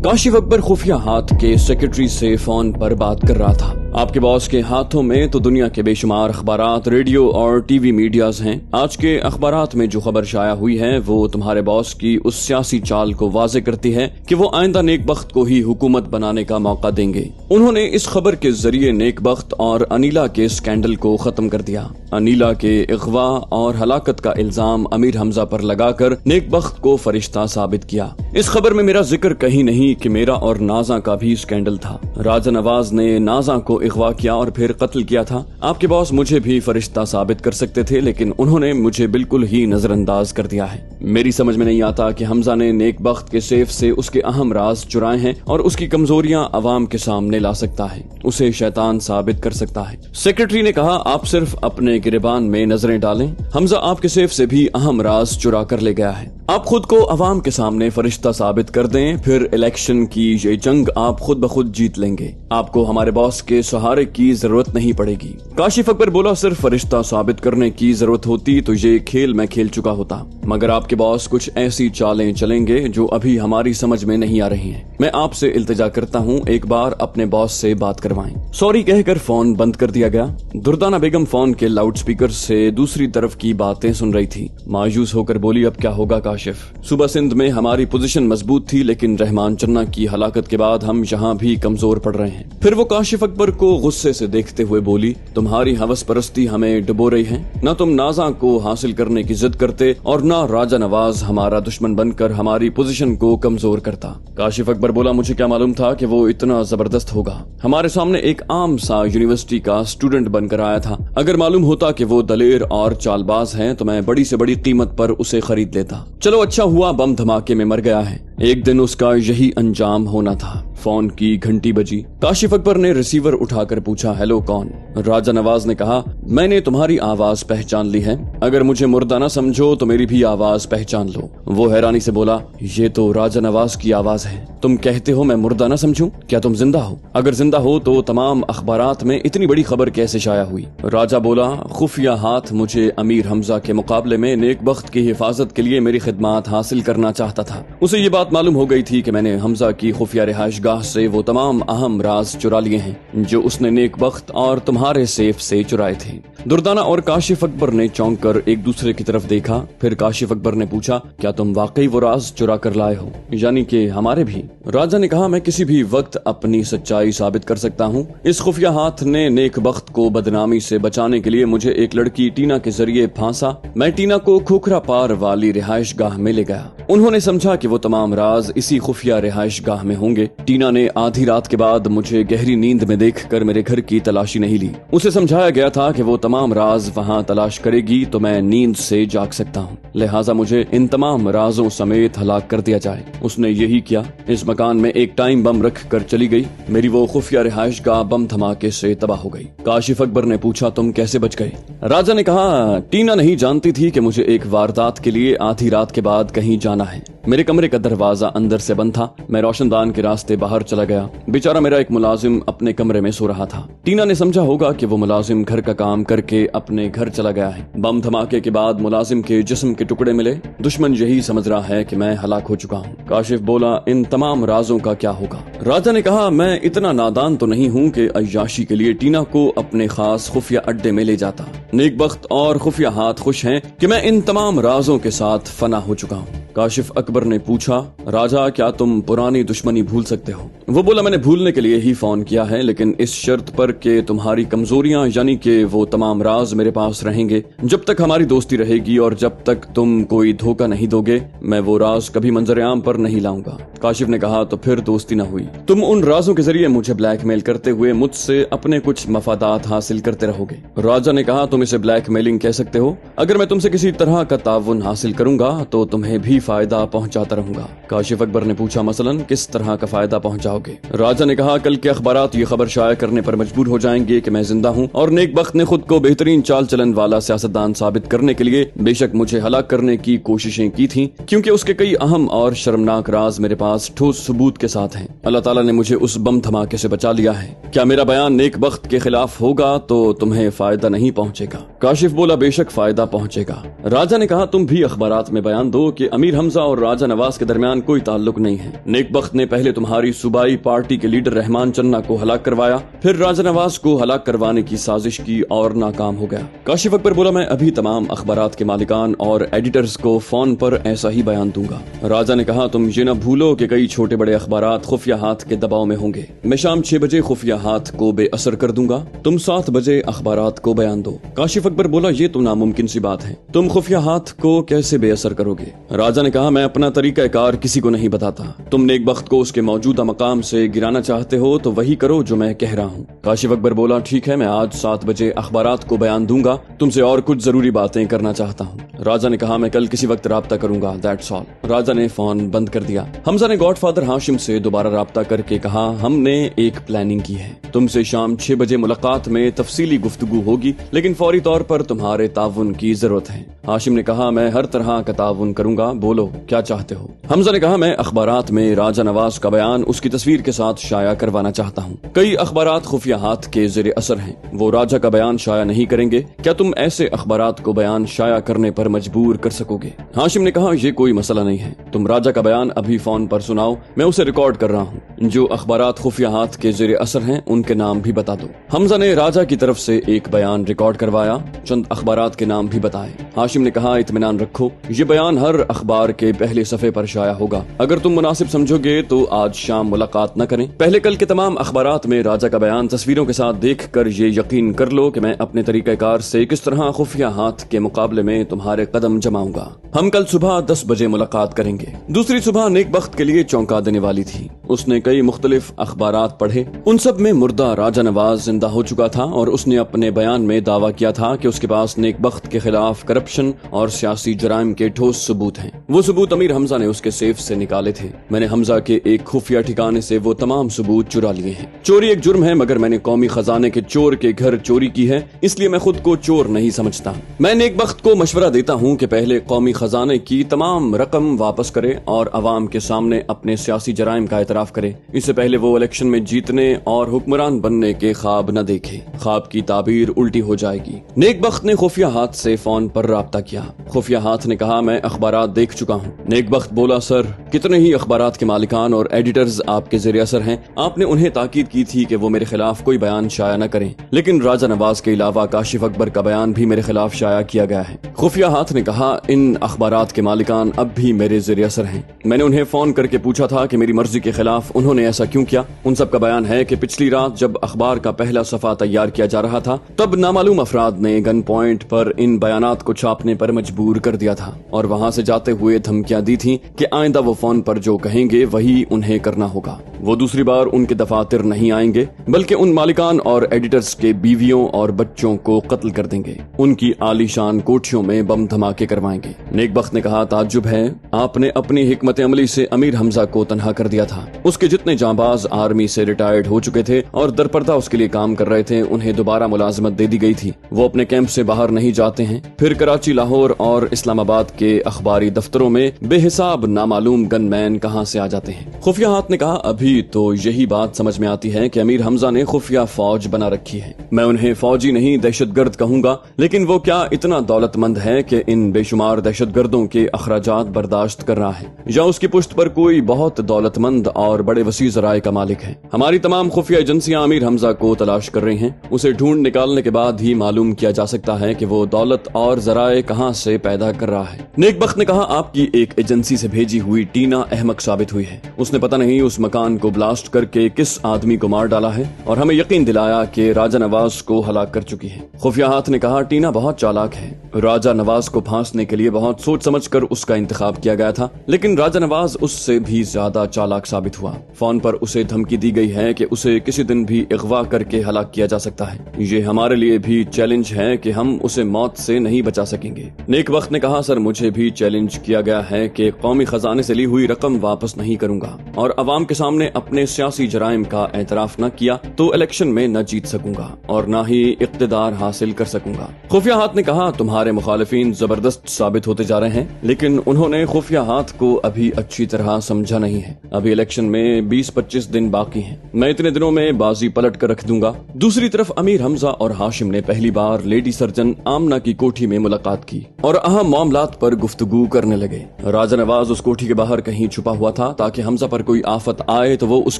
काशिफ अकबर खुफिया हाथ के सेक्रेटरी से फोन पर बात कर रहा था। आपके बॉस के हाथों में तो दुनिया के बेशुमार अखबारात, रेडियो और टीवी मीडियाज हैं। आज के अखबारात में जो खबर शाया हुई है वो तुम्हारे बॉस की उस सियासी चाल को वाजे करती है कि वो आइंदा नेकबख्त को ही हुकूमत बनाने का मौका देंगे। उन्होंने इस खबर के जरिए नेकबख्त और अनीला के स्कैंडल को खत्म कर दिया। अनीला के इगवा और हलाकत का इल्जाम अमीर हमजा पर लगाकर नेकबख्त को फरिश्ता साबित किया। इस खबर में मेरा जिक्र कहीं नहीं कि मेरा और नाजा का भी स्कैंडल था। राजा नवाज ने नाजा को इगवा किया और फिर कत्ल किया था। आपके बॉस मुझे भी फरिश्ता साबित कर सकते थे, लेकिन उन्होंने मुझे बिल्कुल ही नजरअंदाज कर दिया है। मेरी समझ में नहीं आता कि हमजा ने नेकबख्त के सेफ से उसके अहम राज चुराए हैं और उसकी कमजोरियां अवाम के सामने ला सकता है, उसे शैतान साबित कर सकता है। सेक्रेटरी ने कहा, आप सिर्फ अपने गिरबान में नजरें डालें, हमजा आपके सेफ से भी अहम राज चुरा कर ले गया है। आप खुद को अवाम के सामने फरिश्ता साबित कर दें, फिर इलेक्शन की ये जंग आप खुद ब खुद जीत लेंगे। आपको हमारे बॉस के सहारे की जरूरत नहीं पड़ेगी। काशिफ अकबर बोला, सिर्फ फरिश्ता साबित करने की जरूरत होती तो ये खेल मैं खेल चुका होता, मगर आपके बॉस कुछ ऐसी चालें चलेंगे जो अभी हमारी समझ में नहीं आ रही हैं। मैं आपसे इल्तिजा करता हूँ, एक बार अपने बॉस से बात करवाएं। सॉरी कहकर फोन बंद कर दिया गया। दुर्दाना बेगम फोन के लाउड स्पीकर से दूसरी तरफ की बातें सुन रही थी। मायूस होकर बोली, अब क्या होगा काशिफ? सुबह सिंध में हमारी पोजीशन मजबूत थी, लेकिन रहमान चन्ना की हलाकत के बाद हम यहाँ भी कमजोर पड़ रहे हैं। फिर वो काशिफ अकबर को गुस्से से देखते हुए बोली, तुम्हारी हवस परस्ती हमें डुबो रही है। न तुम नाजा को हासिल करने की जिद करते और न राजा नवाज हमारा दुश्मन बनकर हमारी पोजीशन को कमजोर करता। काशिफ अकबर बोला, मुझे क्या मालूम था कि वो इतना जबरदस्त होगा। हमारे सामने एक आम सा यूनिवर्सिटी का स्टूडेंट बनकर आया था। अगर मालूम होता कि वो दलेर और चालबाज है तो मैं बड़ी से बड़ी कीमत पर उसे खरीद लेता। चलो अच्छा हुआ बम धमाके में मर गया है, एक दिन उसका यही अंजाम होना था। फोन की घंटी बजी। काशिफ अकबर ने रिसीवर उठाकर पूछा, हेलो कौन? राजा नवाज ने कहा, मैंने तुम्हारी आवाज पहचान ली है। अगर मुझे मुर्दा न समझो तो मेरी भी आवाज पहचान लो। वो हैरानी से बोला, ये तो राजा नवाज की आवाज है। तुम कहते हो मैं मुर्दा न समझूं? क्या तुम जिंदा हो? अगर जिंदा हो तो तमाम अखबारात में इतनी बड़ी खबर कैसे शाया हुई? राजा बोला, खुफिया हाथ मुझे अमीर हमजा के मुकाबले में नेकबख्त की हिफाजत के लिए मेरी खिदमत हासिल करना चाहता था। उसे ये बात मालूम हो गई थी कि मैंने हमजा की खुफिया रिहाइश गाह से वो तमाम अहम राज चुरा लिए हैं जो उसने नेकबख्त और तुम्हारे सेफ से चुराए थे। दुर्दाना और काशिफ अकबर ने चौंक कर एक दूसरे की तरफ देखा। फिर काशिफ अकबर ने पूछा, क्या तुम वाकई वो राज चुरा कर लाए हो, यानी कि हमारे भी? राजा ने कहा, मैं किसी भी वक्त अपनी सच्चाई साबित कर सकता हूँ। इस खुफिया हाथ ने नेकबख्त को बदनामी से बचाने के लिए मुझे एक लड़की टीना के जरिए फांसा। मैं टीना को खोखरा पार वाली रिहाइश गाह में ले गया। उन्होंने समझा कि वो तमाम राज इसी खुफिया रिहाइश गाह में होंगे। टीना ने आधी रात के बाद मुझे गहरी नींद में देखकर मेरे घर की तलाशी नहीं ली। उसे समझाया गया था कि वो तमाम राज वहाँ तलाश करेगी तो मैं नींद से जाग सकता हूँ, लिहाजा मुझे इन तमाम राजों समेत हलाक कर दिया जाए। उसने यही किया। इस मकान में एक टाइम बम रख कर चली गई। मेरी वो खुफिया रिहाइश गाह बम धमाके से तबाह हो गई। काशिफ अकबर ने पूछा, तुम कैसे बच गए? राजा ने कहा, टीना नहीं जानती थी कि मुझे एक वारदात के लिए आधी रात के बाद कहीं जाना है। मेरे कमरे का दरवाजा अंदर से बंद था। मैं रोशनदान के रास्ते बाहर चला गया। बेचारा मेरा एक मुलाजिम अपने कमरे में सो रहा था। टीना ने समझा होगा कि वो मुलाजिम घर का काम करके अपने घर चला गया है। बम धमाके के बाद मुलाजिम के जिस्म के टुकड़े मिले। दुश्मन यही समझ रहा है कि मैं हलाक हो चुका हूँ। काशिफ बोला, इन तमाम राजों का क्या होगा? राजा ने कहा, मैं इतना नादान तो नहीं हूँ कि अय्याशी के लिए टीना को अपने खास खुफिया अड्डे में ले जाता। नेकबख्त और खुफिया हाथ खुश हैं कि मैं इन तमाम राजों के साथ फना हो चुका हूँ। काशिफ अकबर ने पूछा, राजा क्या तुम पुरानी दुश्मनी भूल सकते हो? वो बोला, मैंने भूलने के लिए ही फोन किया है, लेकिन इस शर्त पर कि तुम्हारी कमजोरियां यानी कि वो तमाम राज मेरे पास रहेंगे। जब तक हमारी दोस्ती रहेगी और जब तक तुम कोई धोखा नहीं दोगे, मैं वो राज कभी मंजर आम पर नहीं लाऊंगा। काशिफ ने कहा, तो फिर दोस्ती न हुई। तुम उन राजों के जरिए मुझे ब्लैकमेल करते हुए मुझसे अपने कुछ मफादात हासिल करते रहोगे। राजा ने कहा, तुम इसे ब्लैकमेलिंग कह सकते हो। अगर मैं तुमसे किसी तरह का ताउन हासिल करूंगा तो तुम्हें भी फायदा पहुंचाता रहूंगा। काशिफ अकबर ने पूछा, मसलन किस तरह का फायदा पहुंचाओगे? राजा ने कहा, कल के अखबारात ये खबर शाया करने पर मजबूर हो जाएंगे कि मैं जिंदा हूं और नेकबख्त ने खुद को बेहतरीन चाल चलन वाला सियासतदान साबित करने के लिए बेशक मुझे हलाक करने की कोशिशें की थी, क्योंकि उसके कई अहम और शर्मनाक राज मेरे पास ठोस सबूत के साथ हैं। अल्लाह ताला ने मुझे उस बम धमाके से बचा लिया है। क्या मेरा बयान नेकबख्त के खिलाफ होगा तो तुम्हें फायदा नहीं पहुंचेगा? काशिफ बोला, बेशक फायदा पहुंचेगा। राजा ने कहा, तुम भी अखबारात में बयान दो कि अमीर हमजा और राजा नवाज के दरमियान दरमियान कोई ताल्लुक नहीं है। नेक बख्त ने पहले तुम्हारी सूबाई पार्टी के लीडर रहमान चन्ना को हलाक करवाया, फिर राजा नवाज को हलाक करवाने की साजिश की और नाकाम हो गया। काशिफ अकबर बोला, मैं अभी तमाम अखबारात के मालिकान और एडिटर्स को फोन पर ऐसा ही बयान दूंगा। राजा ने कहा, तुम ये न भूलो कि कई छोटे बड़े अखबारात खुफिया हाथ के दबाव में होंगे। मैं शाम 6 बजे खुफिया हाथ को बेअसर कर दूंगा, तुम 7 बजे अखबारात को बयान दो। काशिफ अकबर बोला, ये तो नामुमकिन सी बात है, तुम खुफिया हाथ को कैसे बेअसर करोगे? राजा ने कहा, मैं अपना तरीका कार किसी को नहीं बताता। तुम नेक बख्त को उसके मौजूदा मकाम से गिराना चाहते हो तो वही करो जो मैं कह रहा हूँ। काशिफ अकबर बोला, ठीक है, मैं आज 7 बजे अखबारात को बयान दूंगा, तुमसे और कुछ जरूरी बातें करना चाहता हूँ। राजा ने कहा, मैं कल किसी वक्त राब्ता करूंगा, दैट्स ऑल। राजा ने फोन बंद कर दिया। हमजा ने गॉडफादर हाशिम से दोबारा राब्ता करके कहा, हमने एक प्लानिंग की है, तुमसे शाम 6 बजे मुलाकात में तफसीली गुफ्तगू होगी, लेकिन फौरी तौर पर तुम्हारे ताउन की जरूरत है। हाशिम ने कहा, मैं हर तरह का ताउन करूंगा, बोलो क्या चाहते हो? हमजा ने कहा, मैं अखबारात में राजा नवाज का बयान उसकी तस्वीर के साथ शाया करवाना चाहता हूँ। कई अखबारात खुफिया हाथ के ज़ेरे असर हैं, वो राजा का बयान शाया नहीं करेंगे। क्या तुम ऐसे अखबारात को बयान शाया करने पर मजबूर कर सकोगे? हाशिम ने कहा, ये कोई मसला नहीं है, तुम राजा का बयान अभी फोन पर सुनाओ, मैं उसे रिकॉर्ड कर रहा हूँ। जो अखबारात खुफिया हाथ के ज़ेरे असर हैं उनके नाम भी बता दो। हमजा ने राजा की तरफ से एक बयान रिकॉर्ड करवाया, चंद अखबारात के नाम भी बताए। हाशिम ने कहा, इत्मीनान रखो, ये बयान हर अखबार के पहले सफे पर शाया होगा। अगर तुम मुनासिब समझोगे तो आज शाम मुलाकात न करें। पहले कल के तमाम अखबारात में राजा का बयान तस्वीरों के साथ देख कर ये यकीन कर लो कि मैं अपने तरीक़ाकार से किस तरह खुफिया हाथ के मुकाबले में तुम्हारे कदम जमाऊंगा। हम कल सुबह 10 बजे मुलाकात करेंगे। दूसरी सुबह नेक बख्त के लिए चौंका देने वाली थी। उसने कई मुख्तलिफ अखबारात पढ़े, उन सब में मुर्दा राजा नवाज जिंदा हो चुका था और उसने अपने बयान में दावा किया था कि उसके पास नेक बख्त के खिलाफ करप्शन और सियासी जराइम के ठोस सबूत हैं। वो सबूत अमीर हमजा ने उसके सेफ से निकाले थे। मैंने हमजा के एक खुफिया ठिकाने से वो तमाम सबूत चुरा लिए हैं। चोरी एक जुर्म है, मगर मैंने कौमी खजाने के चोर के घर चोरी की है, इसलिए मैं खुद को चोर नहीं समझता। मैं नेक बख्त को मशवरा देता हूँ कि पहले कौमी खजाने की तमाम रकम वापस करे और अवाम के सामने अपने सियासी जराइम का एतराफ करे। इससे पहले वो इलेक्शन में जीतने और हुक्मरान बनने के ख्वाब न देखे, ख्वाब की ताबीर उल्टी हो जाएगी। नेक बख्त ने खुफिया हाथ से फोन पर राब्ता किया। खुफिया हाथ ने कहा, मैं अखबारात देख चुका हूँ। नेक बख्त बोला, सर, कितने ही अखबारात के मालिकान और एडिटर्स आपके ज़ेरे असर हैं। आपने उन्हें ताकीद की थी कि वो मेरे खिलाफ कोई बयान शाया न करें, लेकिन राजा नवाज के अलावा काशिफ अकबर का बयान भी मेरे खिलाफ शाया किया गया है। खुफिया हाथ ने कहा, इन अखबारात के मालिकान अब भी मेरे ज़ेरे असर हैं। मैंने उन्हें फोन करके पूछा था कि मेरी मर्जी के खिलाफ उन्होंने ऐसा क्यों किया। उन सब का बयान है कि पिछली रात जब अखबार का पहला सफा तैयार किया जा रहा था, तब नामालूम अफराद ने गन पॉइंट पर इन बयानात को छापने पर मजबूर कर दिया था और वहां से जाते हुए धमकियां दी थी कि आइंदा वो फोन पर जो कहेंगे वही उन्हें करना होगा। वो दूसरी बार उनके दफातर नहीं आएंगे, बल्कि उन मालिकान और एडिटर्स के बीवियों और बच्चों को कत्ल कर देंगे, उनकी आलीशान कोठियों में बम धमाके करवाएंगे। नेक बख्त ने कहा, ताज्जुब है, आपने अपनी हिकमत अमली से अमीर हमजा को तनहा कर दिया था। उसके जितने जांबाज आर्मी से रिटायर्ड हो चुके थे और दरपर्दा उसके लिए काम कर रहे थे, उन्हें दोबारा मुलाजमत दे दी गई थी। वो अपने कैंप से बाहर नहीं जाते हैं। फिर कराची, लाहौर और इस्लामाबाद के अखबारी दफ्तरों में बेहिसाब नामालूम गनमैन कहां से आ जाते हैं। खुफिया हाथ ने कहा, अभी तो यही बात समझ में आती है कि अमीर हमजा ने खुफिया फौज बना रखी है। मैं उन्हें फौजी नहीं दहशतगर्द कहूंगा, लेकिन वो क्या इतना दौलतमंद है कि इन बेशुमार दहशतगर्दों के अखराजात बर्दाश्त कर रहा है, या उसकी पुश्त पर कोई बहुत दौलतमंद और बड़े वसी ज़राए का मालिक है। हमारी तमाम खुफिया एजेंसियां अमीर हमजा को तलाश कर रही हैं। उसे ढूंढ निकालने के बाद ही मालूम किया जा सकता है कि वो दौलत और ज़राए कहां से पैदा कर रहा है। नेक बख्त ने कहा, आपकी एक एजेंसी से भेजी हुई टीना अहमक साबित हुई है। उसने पता नहीं उस मकान को ब्लास्ट करके किस आदमी को मार डाला है और हमें यकीन दिलाया कि राजा नवाज को हलाक कर चुकी है। खुफिया हाथ ने कहा, टीना बहुत चालाक है। राजा नवाज को फांसने के लिए बहुत सोच समझ कर उसका इंतखाब किया गया था, लेकिन राजा नवाज उससे भी ज्यादा चालाक साबित हुआ। फोन पर उसे धमकी दी गई है कि उसे किसी दिन भी अगवा करके हलाक किया जा सकता है। ये हमारे लिए भी चैलेंज है कि हम उसे मौत से नहीं बचा सकेंगे। नेक बख्त ने कहा, सर, मुझे भी चैलेंज किया गया है कि कौमी खजाने से ली हुई रकम वापस नहीं करूंगा और अवाम के सामने نے اپنے سیاسی جرائم کا اعتراف نہ کیا تو الیکشن میں نہ جیت سکوں گا اور نہ ہی اقتدار حاصل کر سکوں گا۔ خفیہ ہاتھ نے کہا تمہارے مخالفین زبردست ثابت ہوتے جا رہے ہیں، لیکن انہوں نے خفیہ ہاتھ کو ابھی اچھی طرح سمجھا نہیں ہے۔ ابھی الیکشن میں 20-25 دن باقی ہیں، میں اتنے دنوں میں بازی پلٹ کر رکھ دوں گا۔ دوسری طرف امیر حمزہ اور ہاشم نے پہلی بار لیڈی سرجن آمنہ کی کوٹھی میں ملاقات کی اور اہم معاملات پر گفتگو کرنے لگے۔ راجہ نواز اس کوٹھی کے باہر کہیں چھپا ہوا تھا تاکہ حمزہ پر کوئی آفت آئے تو وہ اس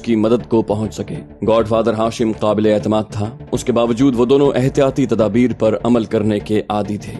کی مدد کو پہنچ سکے۔ گاڈ فادر ہاشم قابل اعتماد تھا، اس کے باوجود وہ دونوں احتیاطی تدابیر پر عمل کرنے کے عادی تھے۔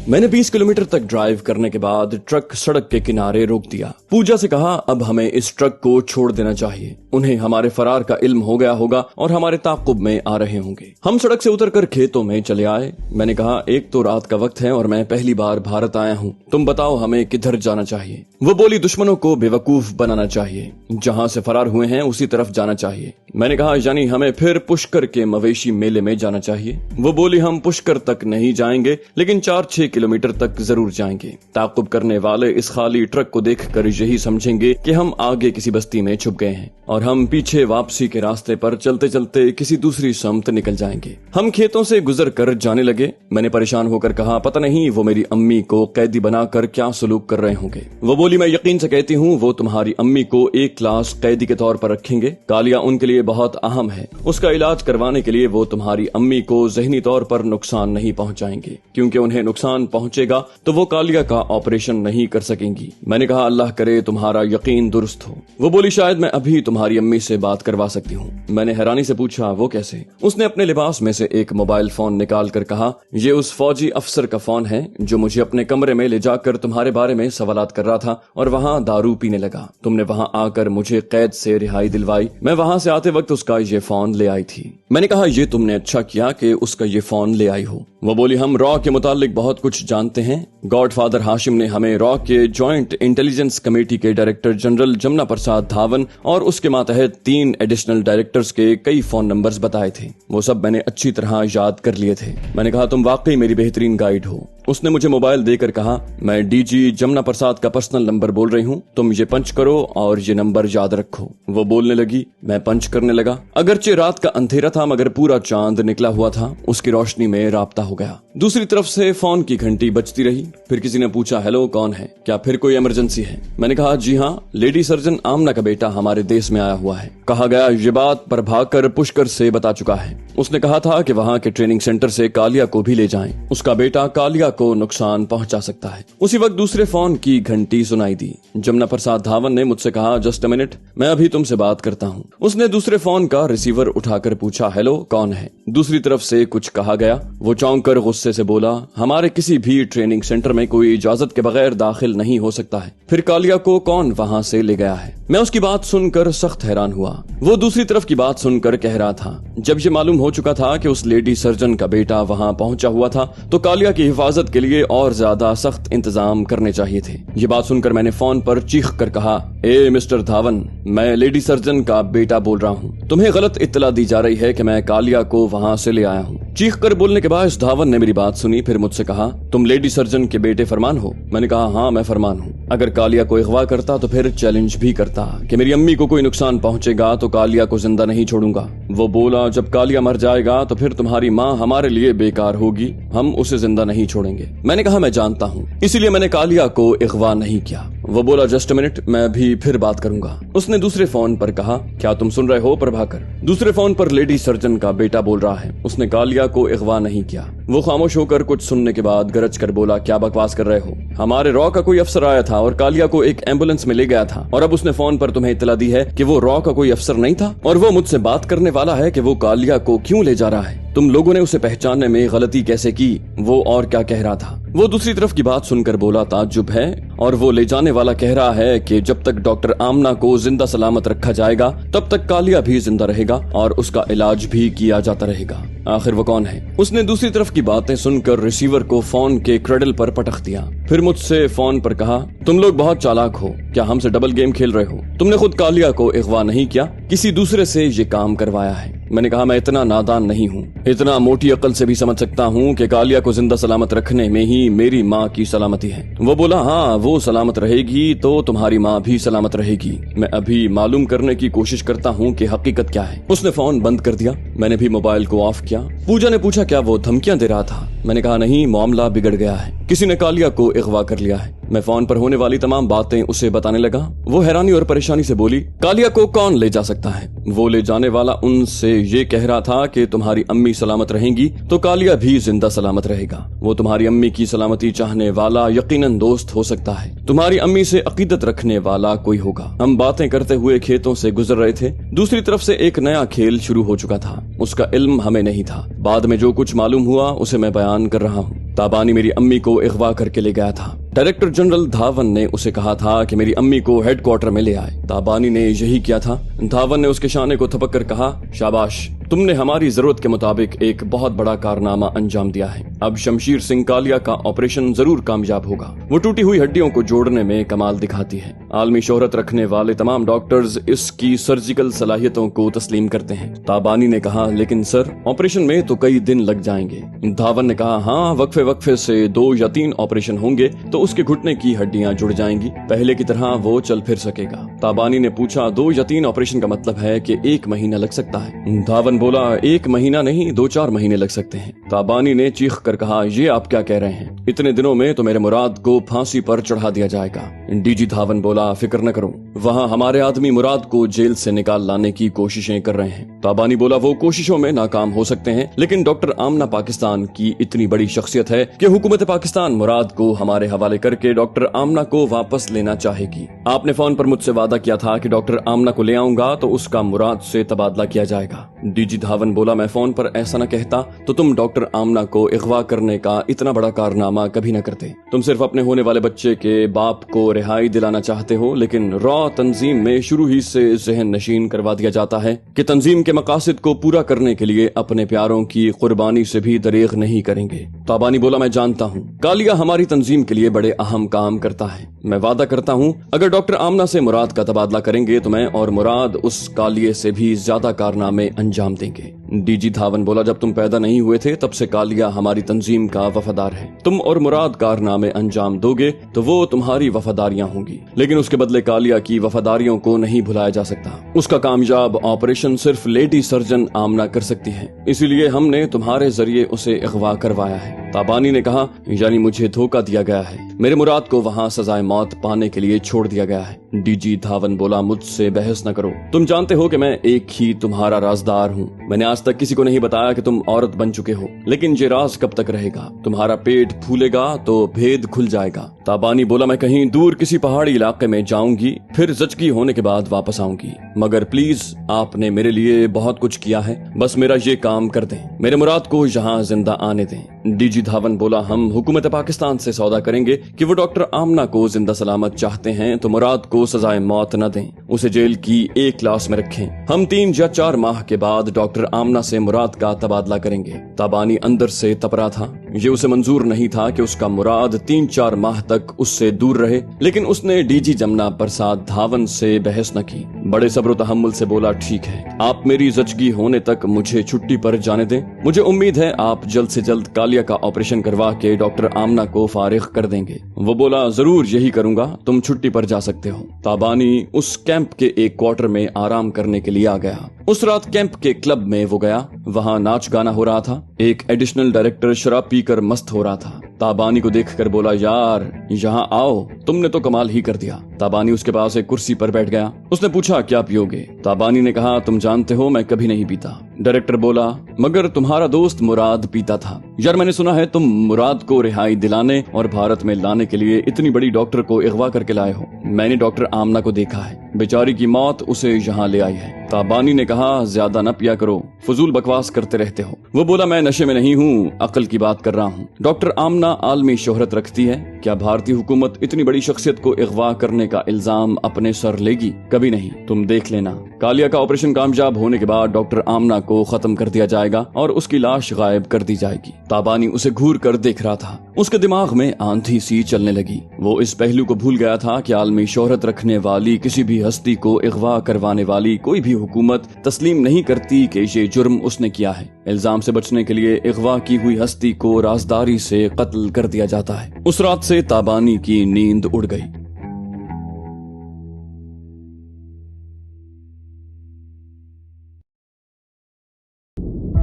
میں نے 20 کلومیٹر تک ڈرائیو کرنے کے بعد ٹرک سڑک کے کنارے روک دیا۔ پوجا سے کہا اب ہمیں اس ٹرک کو چھوڑ دینا چاہیے، انہیں ہمارے فرار کا علم ہو گیا ہوگا اور ہمارے تعاقب میں آ رہے ہوں گے۔ ہم سڑک سے اتر کر کھیتوں میں چلے آئے۔ میں نے کہا ایک تو رات کا وقت ہے اور میں پہلی بار بھارت آیا ہوں، تم بتاؤ ہمیں کدھر جانا چاہیے؟ وہ بولی دشمنوں کو بے وقوف بنانا چاہیے، جہاں سے فرار ہوئے ہیں اسی طرف جانا چاہیے۔ میں نے کہا یعنی ہمیں پھر پشکر کے مویشی میلے میں جانا چاہیے؟ وہ بولی ہم پشکر تک نہیں جائیں گے لیکن 4-6 کلومیٹر تک ضرور جائیں گے۔ تعاقب کرنے والے اس خالی ٹرک کو دیکھ کر یہی سمجھیں گے کہ ہم آگے کسی بستی میں چھپ گئے ہیں اور ہم پیچھے واپسی کے راستے پر چلتے چلتے کسی دوسری سمت نکل جائیں گے۔ ہم کھیتوں سے گزر کر جانے لگے۔ میں نے پریشان ہو کر کہا پتہ نہیں وہ میری امی کو قیدی بنا کر کیا سلوک کر رہے ہوں گے۔ وہ بولی میں یقین سے کہتی ہوں وہ تمہاری امی کو ایک کلاس قیدی کے طور پر رکھیں گے۔ کالیا ان کے لیے بہت اہم ہے، اس کا علاج کروانے کے لیے وہ تمہاری امی کو ذہنی طور پر نقصان نہیں پہنچائیں گے، کیونکہ انہیں نقصان پہنچے گا تو وہ کالیا کا آپریشن نہیں کر سکیں گی۔ میں نے کہا اللہ کرے تمہارا یقین درست ہو۔ وہ بولی شاید میں ابھی تمہاری امی سے بات کروا سکتی ہوں۔ میں نے حیرانی سے پوچھا وہ کیسے؟ اس نے اپنے لباس میں سے ایک موبائل فون نکال کر کہا یہ اس فوجی افسر کا فون ہے جو مجھے اپنے کمرے میں لے جا کر تمہارے بارے میں سوالات کر رہا تھا اور وہاں دارو پینے لگا۔ تم نے وہاں آ کر مجھے قید سے رہائی دلوائی، میں وہاں سے آتے وقت اس کا یہ فون لے آئی تھی۔ میں نے کہا یہ تم نے اچھا کیا کہ اس کا یہ فون لے آئی ہو۔ وہ بولی ہم را کے متعلق بہت کچھ جانتے ہیں۔ گاڈ فادر ہاشم نے ہمیں را کے جوائنٹ انٹیلیجنس کمیٹی کے ڈائریکٹر جنرل جمنا پرساد دھاون اور اس کے ماتحت 3 ایڈیشنل ڈائریکٹرز کے کئی فون نمبرز بتائے تھے، وہ سب میں نے اچھی طرح یاد کر لیے تھے۔ میں نے کہا تم واقعی میری بہترین گائیڈ ہو۔ اس نے مجھے موبائل دے کر کہا میں ڈی جی جمنا پرساد کا پرسنل نمبر بول رہی ہوں، تم یہ پنچ کرو اور یہ نمبر یاد رکھو۔ وہ بولنے لگی، میں پنچ کرنے لگا۔ اگرچہ رات کا اندھیرا تھا مگر پورا چاند نکلا ہوا تھا، اس کی روشنی میں رابطہ ہو گیا۔ دوسری طرف سے فون کی گھنٹی بجتی رہی، پھر کسی نے پوچھا ہیلو کون ہے، کیا پھر کوئی ایمرجنسی ہے؟ میں نے کہا جی ہاں، لیڈی سرجن آمنہ کا بیٹا ہمارے دیش میں آیا ہوا ہے، کہا گیا یہ بات پر بھاگ کر پشکر سے بتا چکا ہے۔ اس نے کہا تھا کہ وہاں کے ٹریننگ سینٹر سے کالیا کو بھی لے جائیں، اس کا بیٹا کالیا کو نقصان پہنچا سکتا ہے۔ اسی وقت دوسرے فون کی گھنٹی سنائی دی۔ جمنا پرساد دھاون نے مجھ سے کہا جسٹ اے منٹ، میں ابھی تم سے بات کرتا ہوں۔ اس نے دوسرے فون کا ریسیور اٹھا کر پوچھا ہیلو کون ہے؟ دوسری طرف سے کچھ کہا گیا۔ وہ چونک کر غصے سے بولا ہمارے کسی بھی ٹریننگ سینٹر میں کوئی اجازت کے بغیر داخل نہیں ہو سکتا ہے، پھر کالیا کو کون وہاں سے لے گیا ہے؟ میں اس کی بات سن کر سخت حیران ہوا۔ وہ دوسری طرف کی بات سن کر کہہ رہا تھا جب یہ معلوم ہو چکا تھا کہ اس لیڈی سرجن کا بیٹا وہاں پہنچا ہوا تھا تو کالیا کی حفاظت کے لیے اور زیادہ سخت انتظام کرنے چاہیے تھے۔ یہ بات سن کر میں نے فون پر چیخ کر کہا اے مسٹر دھاون، میں لیڈی سرجن کا بیٹا بول رہا ہوں، تمہیں غلط اطلاع دی جا رہی ہے کہ میں کالیا کو وہاں سے لے آیا ہوں۔ چیخ کر بولنے کے بعد دھاون نے میری بات سنی، پھر مجھ سے کہا تم لیڈی سرجن کے بیٹے فرمان ہو؟ میں نے کہا ہاں میں فرمان ہوں۔ اگر کالیا کو اغوا کرتا تو پھر چیلنج بھی کرتا کہ میری امی کو کوئی نقصان پہنچے گا تو کالیا کو زندہ نہیں چھوڑوں گا۔ وہ بولا جب کالیا مر جائے گا تو پھر تمہاری ماں ہمارے لیے بیکار ہوگی، ہم اسے زندہ نہیں چھوڑیں گے۔ میں نے کہا میں جانتا ہوں، اسی لیے میں نے کالیا کو اغوا نہیں کیا۔ وہ بولا جسٹ اے منٹ، میں بھی پھر بات کروں گا۔ اس نے دوسرے فون پر کہا کیا تم سن رہے ہو پربھاکر؟ دوسرے فون پر لیڈی سرجن کا بیٹا بول رہا ہے، اس نے کالیا کو اغوا نہیں کیا۔ وہ خاموش ہو کر کچھ سننے کے بعد گرج کر بولا کیا بکواس کر رہے ہو؟ ہمارے را کا کوئی افسر آیا تھا اور کالیا کو ایک ایمبولینس میں لے گیا تھا، اور اب اس نے فون پر تمہیں اطلاع دی ہے کہ وہ را کا کوئی افسر نہیں تھا اور وہ مجھ سے بات کرنے والا ہے کہ وہ کالیا کو کیوں لے جا رہا ہے؟ تم لوگوں نے اسے پہچاننے میں غلطی کیسے کی؟ وہ اور کیا کہہ رہا تھا؟ وہ دوسری طرف کی بات سن کر بولا تعجب ہے، اور وہ لے جانے والا کہہ رہا ہے کہ جب تک ڈاکٹر آمنہ کو زندہ سلامت رکھا جائے گا تب تک کالیا بھی زندہ رہے گا اور اس کا علاج بھی کیا جاتا رہے گا۔ آخر وہ کون ہے؟ اس نے دوسری طرف کی باتیں سن کر ریسیور کو فون کے کریڈل پر پٹخ دیا، پھر مجھ سے فون پر کہا تم لوگ بہت چالاک ہو، کیا ہم سے ڈبل گیم کھیل رہے ہو؟ تم نے خود کالیا کو اغوا نہیں کیا، کسی دوسرے سے یہ کام کروایا ہے۔ मैंने कहा मैं इतना नादान नहीं हूँ, इतना मोटी अकल से भी समझ सकता हूँ कि कालिया को जिंदा सलामत रखने में ही मेरी माँ की सलामती है। वो बोला हाँ, वो सलामत रहेगी तो तुम्हारी माँ भी सलामत रहेगी। मैं अभी मालूम करने की कोशिश करता हूँ कि हकीकत क्या है। उसने फोन बंद कर दिया। मैंने भी मोबाइल को ऑफ किया। पूजा ने पूछा क्या वो धमकियां दे रहा था? मैंने कहा नहीं, मामला बिगड़ गया है, किसी ने कालिया को अगवा कर लिया है। मैं फोन पर होने वाली तमाम बातें उसे बताने लगा। वो हैरानी और परेशानी से बोली, कालिया को कौन ले जा सकता है? वो ले जाने वाला उनसे ये कह रहा था कि तुम्हारी अम्मी सलामत रहेंगी तो कालिया भी जिंदा सलामत रहेगा। वो तुम्हारी अम्मी की सलामती चाहने वाला यकीनन दोस्त हो सकता है, तुम्हारी अम्मी से अकीदत रखने वाला कोई होगा। हम बातें करते हुए खेतों से गुजर रहे थे। दूसरी तरफ से एक नया खेल शुरू हो चुका था, उसका इल्म हमें नहीं था। बाद में जो कुछ मालूम हुआ उसे मैं बयान कर रहा हूँ। ताबानी मेरी अम्मी को अगवा करके ले गया था। डायरेक्टर जनरल धावन ने उसे कहा था कि मेरी अम्मी को हेडक्वार्टर में ले आए। ताबानी ने यही किया था। धावन ने उसके शाने को थपक कर कहा, शाबाश, तुमने हमारी जरूरत के मुताबिक एक बहुत बड़ा कारनामा अंजाम दिया है। अब शमशीर सिंह कालिया का ऑपरेशन जरूर कामयाब होगा। वो टूटी हुई हड्डियों को जोड़ने में कमाल दिखाती है। आलमी शोहरत रखने वाले तमाम डॉक्टर्स इसकी सर्जिकल सलाहियतों को तस्लीम करते हैं। ताबानी ने कहा, लेकिन सर ऑपरेशन में तो कई दिन लग जाएंगे। धावन ने कहा, हाँ, वक्फे से 2 या 3 ऑपरेशन होंगे तो उसके घुटने की हड्डियां जुड़ जाएंगी, पहले की तरह वो चल फिर सकेगा। ताबानी ने पूछा, 2 या 3 ऑपरेशन का मतलब है कि 1 महीना लग सकता है? धावन बोला, 1 महीना नहीं, 2-4 महीने लग सकते हैं। ताबानी ने चीख कर कहा, ये आप क्या कह रहे हैं? इतने दिनों में तो मेरे मुराद को फांसी पर चढ़ा दिया जाएगा। डीजी धावन बोला, फिक्र न करो, वहाँ हमारे आदमी मुराद को जेल से निकाल लाने की कोशिशें कर रहे हैं। ताबानी बोला, वो कोशिशों में नाकाम हो सकते हैं, लेकिन डॉक्टर आमना पाकिस्तान की इतनी बड़ी शख्सियत है कि हुकूमत पाकिस्तान मुराद को हमारे हवाले करके डॉक्टर आमना को वापस लेना चाहेगी। आपने फोन पर मुझसे वादा किया था कि डॉक्टर आमना को ले आऊंगा तो उसका मुराद से तबादला किया जाएगा। डीजी धावन बोला, मैं फोन पर ऐसा न कहता तो तुम डॉक्टर आमना को अगवा करने का इतना बड़ा कारनामा कभी न करते। तुम सिर्फ अपने होने वाले बच्चे के बाप को रिहाई दिलाना चाहते हो, लेकिन रॉ तंजीम में शुरू ही से जहन नशीन करवा दिया जाता है कि तंजीम के मकासद को पूरा करने के लिए अपने प्यारों की कुर्बानी से भी दरेग नहीं करेंगे। ताबानी बोला, मैं जानता हूँ कालिया हमारी तंजीम के लिए बड़े अहम काम करता है। मैं वादा करता हूँ अगर डॉक्टर आमना से मुराद का तबादला करेंगे तो मैं और मुराद उस कालिये से भी ज्यादा कारनामे अंजाम देंगे। डीजी धावन बोला, जब तुम पैदा नहीं हुए थे तब से कालिया हमारी तंजीम का वफादार है। तुम और मुराद कारनामे अंजाम दोगे तो वो तुम्हारी वफादारियां होंगी, लेकिन उसके बदले कालिया की वफादारियों को नहीं भुलाया जा सकता। उसका कामयाब ऑपरेशन सिर्फ लेडी सर्जन आमना कर सकती है, इसीलिए हमने तुम्हारे जरिए उसे अगवा करवाया है। ताबानी ने कहा, यानी मुझे धोखा दिया गया है, मेरे मुराद को वहाँ सजाए मौत पाने के लिए छोड़ दिया गया है। डीजी धावन बोला, मुझसे बहस न करो, तुम जानते हो कि मैं एक ही तुम्हारा राजदार हूँ। मैंने आज तक किसी को नहीं बताया कि तुम औरत बन चुके हो, लेकिन ये राज कब तक रहेगा? तुम्हारा पेट फूलेगा तो भेद खुल जाएगा। ताबानी बोला, मैं कहीं दूर किसी पहाड़ी इलाके में जाऊंगी, फिर जचगी होने के बाद वापस आऊंगी, मगर प्लीज आपने मेरे लिए बहुत कुछ किया है, बस मेरा ये काम कर दें, मेरे मुराद को यहाँ जिंदा आने दें। डीजी धावन बोला, हम हुकूमत पाकिस्तान से सौदा करेंगे कि वो डॉक्टर आमना को जिंदा सलामत चाहते हैं तो मुराद को सजाए मौत न दें, उसे जेल की एक क्लास में रखें। हम 3 या 4 माह के बाद डॉक्टर आमना से मुराद का तबादला करेंगे। ताबानी अंदर से तपरा था। ये उसे मंजूर नहीं था कि उसका मुराद 3-4 माह तक उससे दूर रहे, लेकिन उसने डीजी जमुना प्रसाद धावन से बहस न की। बड़े सब्र तहम्मुल से बोला, ठीक है, आप मेरी जचगी होने तक मुझे छुट्टी पर जाने दें। मुझे उम्मीद है आप जल्द से जल्द कालिया का ऑपरेशन करवा के डॉक्टर आमना को फारिग कर देंगे। वो बोला, जरूर यही करूंगा, तुम छुट्टी पर जा सकते हो। ताबानी उस कैंप के एक क्वार्टर में आराम करने के लिए आ गया। उस रात कैंप के क्लब में वो गया, वहाँ नाच गाना हो रहा था। एक एडिशनल डायरेक्टर शराब पीकर मस्त हो रहा था। ताबानी को देखकर बोला, यार यहाँ आओ, तुमने तो कमाल ही कर दिया। ताबानी उसके पास एक कुर्सी पर बैठ गया। उसने पूछा, क्या पियोगे? ताबानी ने कहा, तुम जानते हो मैं कभी नहीं पीता। डायरेक्टर बोला, मगर तुम्हारा दोस्त मुराद पीता था। यार मैंने सुना है तुम मुराद को रिहाई दिलाने और भारत में लाने के लिए इतनी बड़ी डॉक्टर को अगवा करके लाए हो। मैंने डॉक्टर आमना को देखा है, बेचारी की मौत उसे यहाँ ले आई है। ताबानी ने कहा, ज्यादा न पिया करो, फजूल बकवास करते रहते हो। वो बोला, मैं नशे में नहीं हूँ, अकल की बात कर रहा हूँ। डॉक्टर आमना आलमी शोहरत रखती है, क्या भारतीय हुकूमत इतनी बड़ी शख्सियत को अगवा करने का इल्जाम अपने सर लेगी? कभी नहीं, तुम देख लेना, कालिया का ऑपरेशन कामयाब होने के बाद डॉक्टर आमना को खत्म कर दिया जाएगा और उसकी लाश गायब कर दी जाएगी। ताबानी उसे घूर कर देख रहा था। उसके दिमाग में आंधी सी चलने लगी। वो इस पहलू को भूल गया था कि आलमी शोहरत रखने वाली किसी भी हस्ती को अगवा करवाने वाली कोई भी हुकूमत तस्लीम नहीं करती कि ये जुर्म उसने किया है। इल्जाम से बचने के लिए अगवा की हुई हस्ती को राजदारी से कत्ल कर दिया जाता है। उस रात से ताबानी की नींद उड़ गई।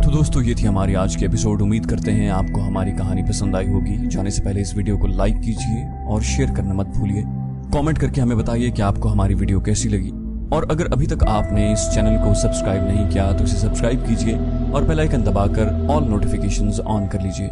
तो दोस्तों, ये थी हमारी आज की एपिसोड। उम्मीद करते हैं आपको हमारी कहानी पसंद आई होगी। जाने से पहले इस वीडियो को लाइक कीजिए और शेयर करना मत भूलिए। कमेंट करके हमें बताइए कि आपको हमारी वीडियो कैसी लगी। और अगर अभी तक आपने इस चैनल को सब्सक्राइब नहीं किया तो इसे सब्सक्राइब कीजिए और बेल आइकन दबाकर ऑल नोटिफिकेशंस ऑन कर लीजिए।